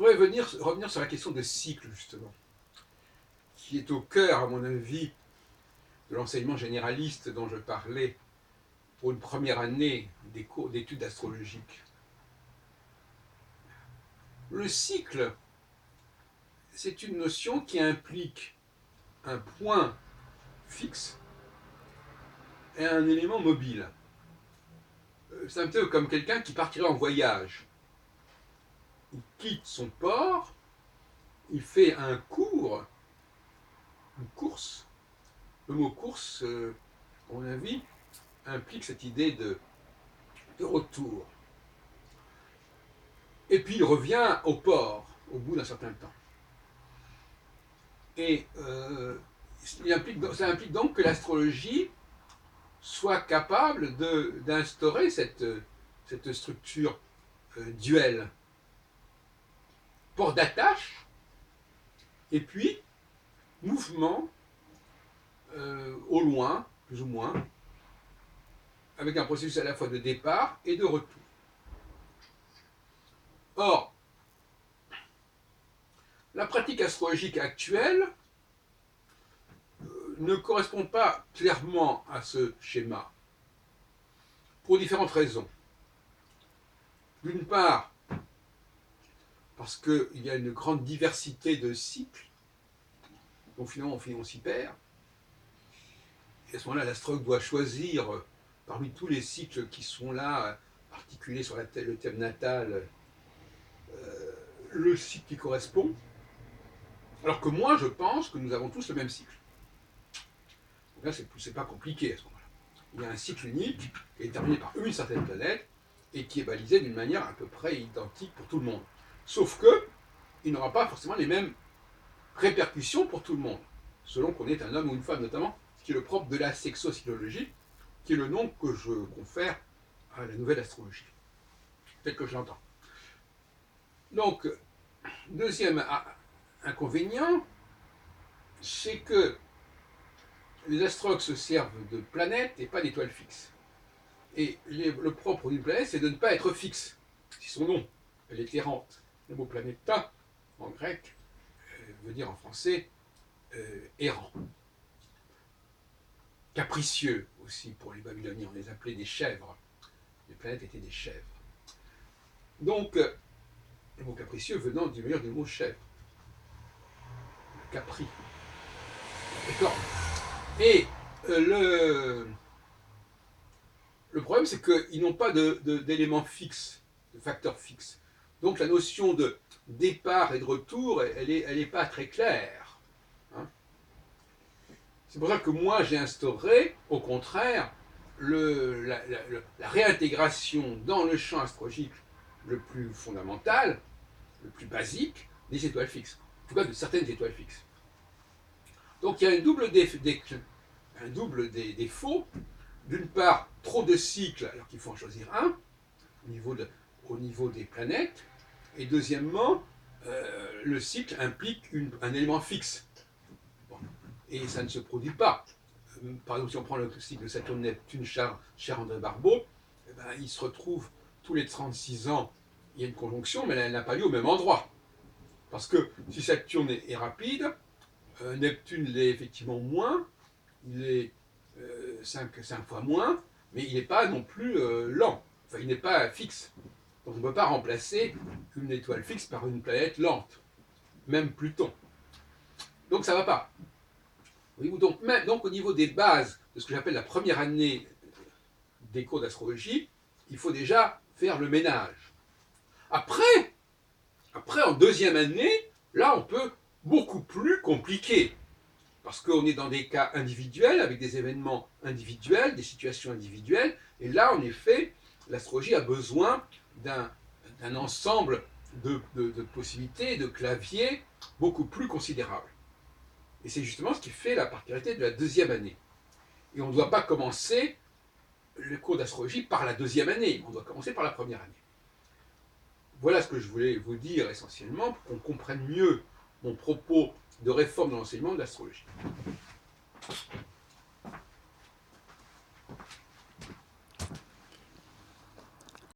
Je voudrais revenir sur la question des cycles, justement, qui est au cœur, à mon avis, de l'enseignement généraliste dont je parlais pour une première année des cours d'études astrologiques. Le cycle, c'est une notion qui implique un point fixe et un élément mobile. C'est un peu comme quelqu'un qui partirait en voyage. Il quitte son port, il fait un cours, une course. Le mot course, à mon avis, implique cette idée de retour. Et puis il revient au port au bout d'un certain temps. Et ça implique donc que l'astrologie soit capable d'instaurer cette structure duelle. Port d'attache, et puis mouvement au loin, plus ou moins, avec un processus à la fois de départ et de retour. Or, la pratique astrologique actuelle ne correspond pas clairement à ce schéma, pour différentes raisons. D'une part, parce qu'il y a une grande diversité de cycles, donc finalement on s'y perd. Et à ce moment-là, l'astrologue doit choisir parmi tous les cycles qui sont là, articulés sur le thème natal, le cycle qui correspond. Alors que moi, je pense que nous avons tous le même cycle. Donc là, c'est pas compliqué à ce moment-là. Il y a un cycle unique qui est déterminé par une certaine planète et qui est balisé d'une manière à peu près identique pour tout le monde. Sauf que il n'aura pas forcément les mêmes répercussions pour tout le monde, selon qu'on est un homme ou une femme notamment, ce qui est le propre de la sexocytologie, qui est le nom que je confère à la nouvelle astrologie, tel que je l'entends. Donc, deuxième inconvénient, c'est que les astrologues se servent de planètes et pas d'étoiles fixes. Et le propre d'une planète, c'est de ne pas être fixe. C'est son nom, elle est errante. Le mot planéta, en grec, veut dire en français errant. Capricieux aussi pour les Babyloniens, on les appelait des chèvres. Les planètes étaient des chèvres. Donc, le mot capricieux venant du meilleur du mot chèvre. Le capri. D'accord. Et le problème, c'est qu'ils n'ont pas d'éléments fixes, de facteurs fixes. Donc la notion de départ et de retour, elle est pas très claire. Hein. C'est pour ça que moi, j'ai instauré, au contraire, la réintégration dans le champ astrologique le plus fondamental, le plus basique, des étoiles fixes. En tout cas, de certaines étoiles fixes. Donc il y a un double défaut. D'une part, trop de cycles, alors qu'il faut en choisir un, au niveau des planètes. Et deuxièmement, le cycle implique un élément fixe. Bon. Et ça ne se produit pas. Par exemple, si on prend le cycle de Saturne-Neptune, cher André Barbeau, eh ben, il se retrouve tous les 36 ans, il y a une conjonction, mais elle n'a pas lieu au même endroit. Parce que si Saturne est rapide, Neptune l'est effectivement moins, il est 5 fois moins, mais il n'est pas non plus lent. Enfin, il n'est pas fixe. Donc on ne peut pas remplacer une étoile fixe par une planète lente, même Pluton. Donc ça ne va pas. Donc au niveau des bases de ce que j'appelle la première année des cours d'astrologie, il faut déjà faire le ménage. Après, en deuxième année, là on peut beaucoup plus compliquer. Parce qu'on est dans des cas individuels, avec des événements individuels, des situations individuelles, et là, en effet, l'astrologie a besoin d'un ensemble de possibilités, de claviers beaucoup plus considérable. Et c'est justement ce qui fait la particularité de la deuxième année. Et on ne doit pas commencer le cours d'astrologie par la deuxième année, on doit commencer par la première année. Voilà ce que je voulais vous dire essentiellement, pour qu'on comprenne mieux mon propos de réforme de l'enseignement de l'astrologie.